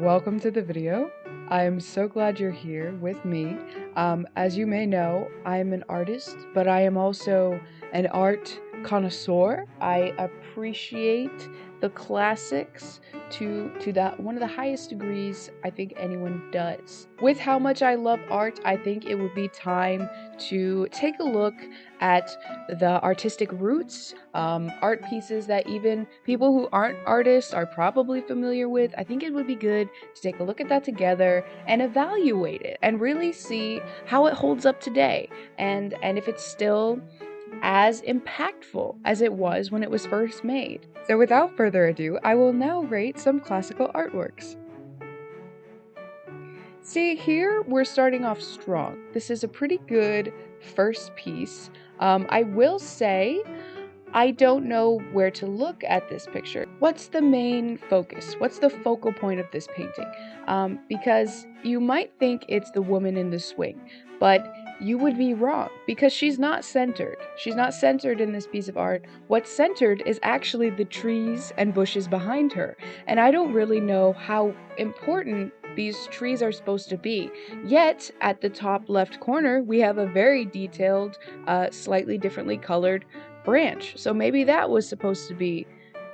Welcome to the video. I am so glad you're here with me. As you may know, I am an artist, but I am also an art connoisseur. I appreciate the classics to that one of the highest degrees I think anyone does. With how much I love art, I think it would be time to take a look at the artistic roots, art pieces that even people who aren't artists are probably familiar with. I think it would be good to take a look at that together and evaluate it and really see how it holds up today and if it's still as impactful as it was when it was first made. So without further ado, I will now rate some classical artworks. See, here we're starting off strong. This is a pretty good first piece. I will say I don't know where to look at this picture. What's the main focus? What's the focal point of this painting? Because you might think it's the woman in the swing, but you would be wrong because she's not centered. She's not centered in this piece of art. What's centered is actually the trees and bushes behind her. And I don't really know how important these trees are supposed to be. Yet, at the top left corner, we have a very detailed, slightly differently colored branch. So maybe that was supposed to be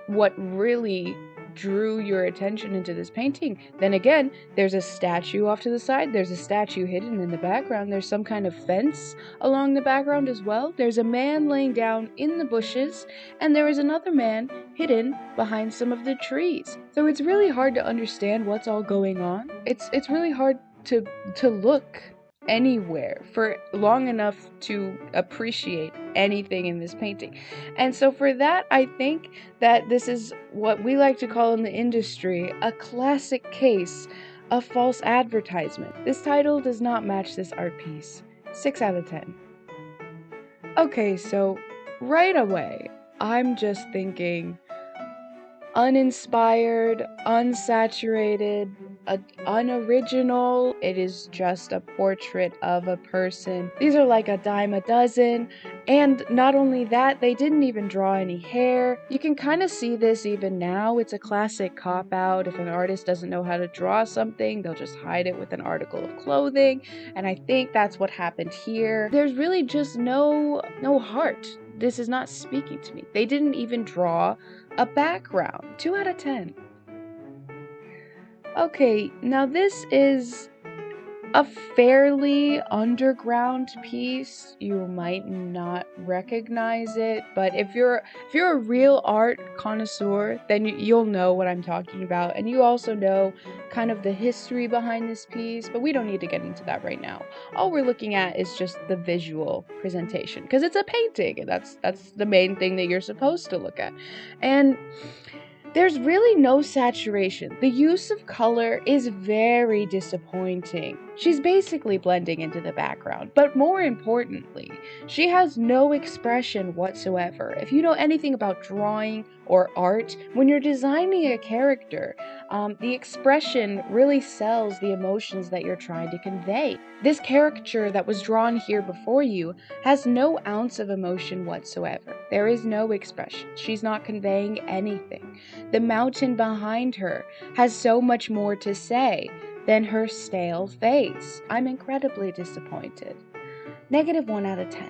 what really drew your attention into this painting. Then again, there's a statue off to the side, there's a statue hidden in the background, there's some kind of fence along the background as well. There's a man laying down in the bushes, and there is another man hidden behind some of the trees. So it's really hard to understand what's all going on. It's really hard to look anywhere for long enough to appreciate anything in this painting. And so for that, I think that this is what we like to call in the industry a classic case of false advertisement. This title does not match this art piece. 6 out of 10. Okay, so right away, I'm just thinking uninspired, unsaturated, unoriginal. It is just a portrait of a person. These are like a dime a dozen. And not only that, they didn't even draw any hair. You can kind of see this even now. It's a classic cop-out. If an artist doesn't know how to draw something, they'll just hide it with an article of clothing. And I think that's what happened here. There's really just no heart. This is not speaking to me. They didn't even draw a background. 2 out of 10. Okay, now this is a fairly underground piece. You might not recognize it, but if you're a real art connoisseur, then you'll know what I'm talking about, and you also know kind of the history behind this piece, but we don't need to get into that right now. All we're looking at is just the visual presentation, because it's a painting, and that's the main thing that you're supposed to look at. And there's really no saturation. The use of color is very disappointing. She's basically blending into the background, but more importantly, she has no expression whatsoever. If you know anything about drawing or art, when you're designing a character, the expression really sells the emotions that you're trying to convey. This caricature that was drawn here before you has no ounce of emotion whatsoever. There is no expression. She's not conveying anything. The mountain behind her has so much more to say than her stale face. I'm incredibly disappointed. -1 out of 10.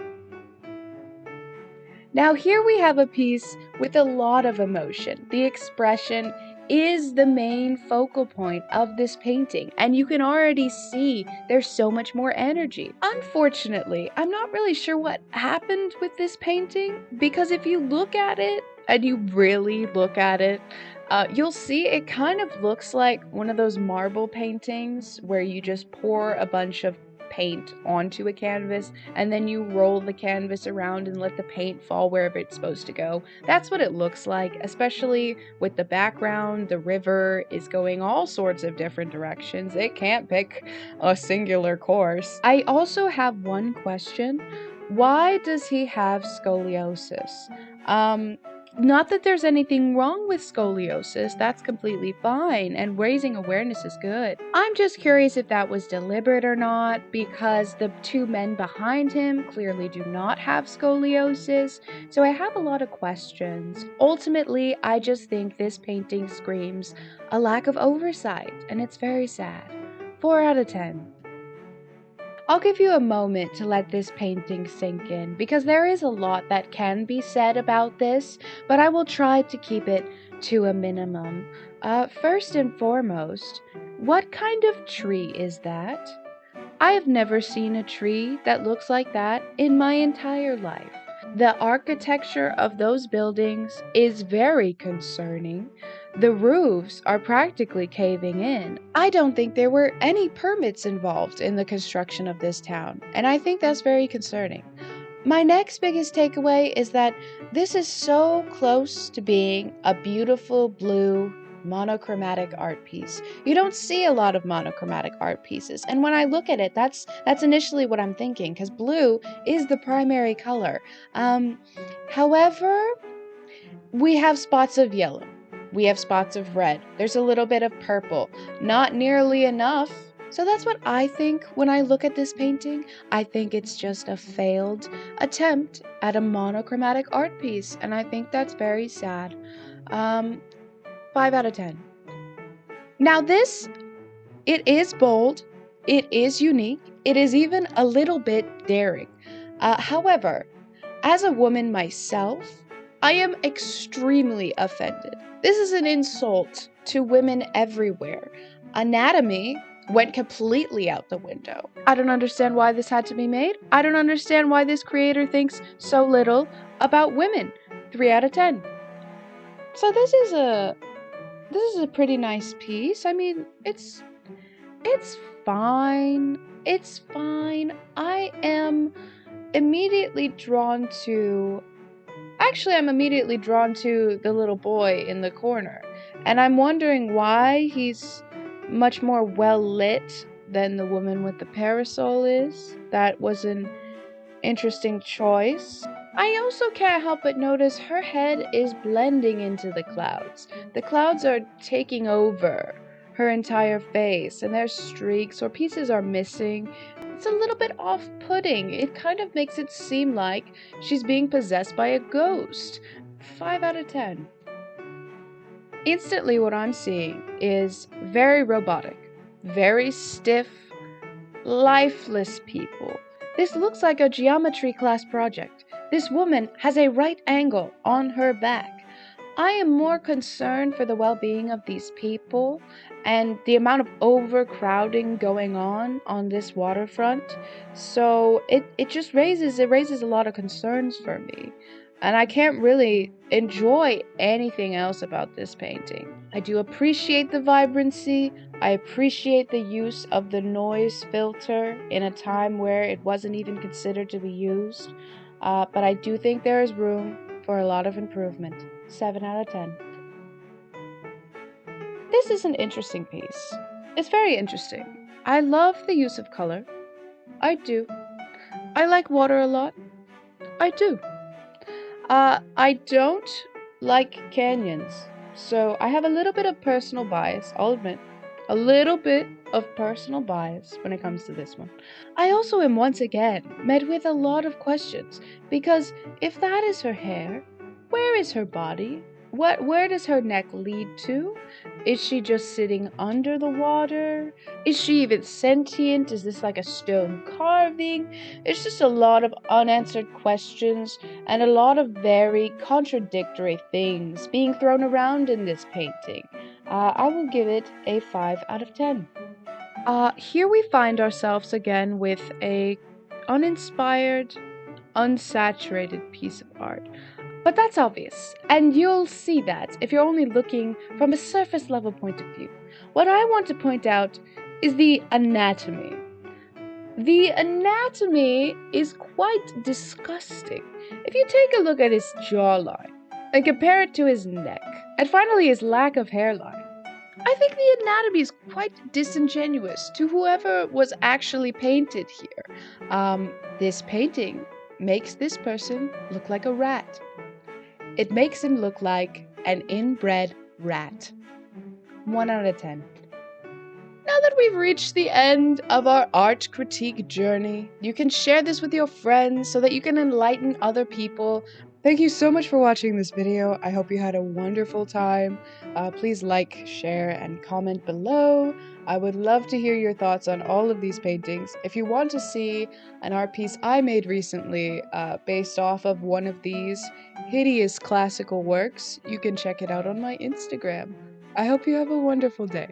Now here we have a piece with a lot of emotion. The expression is the main focal point of this painting, and you can already see there's so much more energy. Unfortunately, I'm not really sure what happened with this painting, because if you look at it, and you really look at it, you'll see it kind of looks like one of those marble paintings where you just pour a bunch of paint onto a canvas and then you roll the canvas around and let the paint fall wherever it's supposed to go. That's what it looks like, especially with the background. The river is going all sorts of different directions. It can't pick a singular course. I also have one question. Why does he have scoliosis? Not that there's anything wrong with scoliosis, that's completely fine, and raising awareness is good. I'm just curious if that was deliberate or not, because the two men behind him clearly do not have scoliosis, so I have a lot of questions. Ultimately, I just think this painting screams a lack of oversight, and it's very sad. 4 out of 10. I'll give you a moment to let this painting sink in, because there is a lot that can be said about this, but I will try to keep it to a minimum. First and foremost, what kind of tree is that? I have never seen a tree that looks like that in my entire life. The architecture of those buildings is very concerning. The roofs are practically caving in. I don't think there were any permits involved in the construction of this town, and I think that's very concerning. My next biggest takeaway is that this is so close to being a beautiful blue monochromatic art piece. You don't see a lot of monochromatic art pieces, and when I look at it, that's initially what I'm thinking, because blue is the primary color. However, we have spots of yellow. We have spots of red. There's a little bit of purple. Not nearly enough. So that's what I think when I look at this painting. I think it's just a failed attempt at a monochromatic art piece, and I think that's very sad. 5 out of 10. Now this, it is bold, it is unique, it is even a little bit daring. However, as a woman myself, I am extremely offended. This is an insult to women everywhere. Anatomy went completely out the window. I don't understand why this had to be made. I don't understand why this creator thinks so little about women. 3 out of 10. So this is a pretty nice piece. I mean, it's fine. It's fine. I am immediately drawn to I'm immediately drawn to the little boy in the corner, and I'm wondering why he's much more well lit than the woman with the parasol is. That was an interesting choice. I also can't help but notice her head is blending into the clouds. The clouds are taking over her entire face, and there's streaks or pieces are missing. It's a little bit off-putting. It kind of makes it seem like she's being possessed by a ghost. 5 out of 10. Instantly, what I'm seeing is very robotic, very stiff, lifeless people. This looks like a geometry class project. This woman has a right angle on her back. I am more concerned for the well-being of these people and the amount of overcrowding going on this waterfront. So it raises a lot of concerns for me. And I can't really enjoy anything else about this painting. I do appreciate the vibrancy. I appreciate the use of the noise filter in a time where it wasn't even considered to be used. But I do think there is room for a lot of improvement. 7 out of 10. This is an interesting piece. It's very interesting. I love the use of color. I do. I like water a lot. I do. I don't like canyons, so I have a little bit of personal bias, I'll admit. A little bit of personal bias when it comes to this one. I also am once again met with a lot of questions, because if that is her hair, where is her body? Where does her neck lead to? Is she just sitting under the water? Is she even sentient? Is this like a stone carving? It's just a lot of unanswered questions and a lot of very contradictory things being thrown around in this painting. I will give it a 5 out of 10. Here we find ourselves again with a uninspired, unsaturated piece of art. But that's obvious, and you'll see that if you're only looking from a surface level point of view. What I want to point out is the anatomy. The anatomy is quite disgusting. If you take a look at his jawline and compare it to his neck, and finally his lack of hairline, I think the anatomy is quite disingenuous to whoever was actually painted here. This painting makes this person look like a rat. It makes him look like an inbred rat. 1 out of 10. Now that we've reached the end of our art critique journey, you can share this with your friends so that you can enlighten other people. Thank you so much for watching this video. I hope you had a wonderful time. Please like, share, and comment below. I would love to hear your thoughts on all of these paintings. If you want to see an art piece I made recently based off of one of these hideous classical works, you can check it out on my Instagram. I hope you have a wonderful day.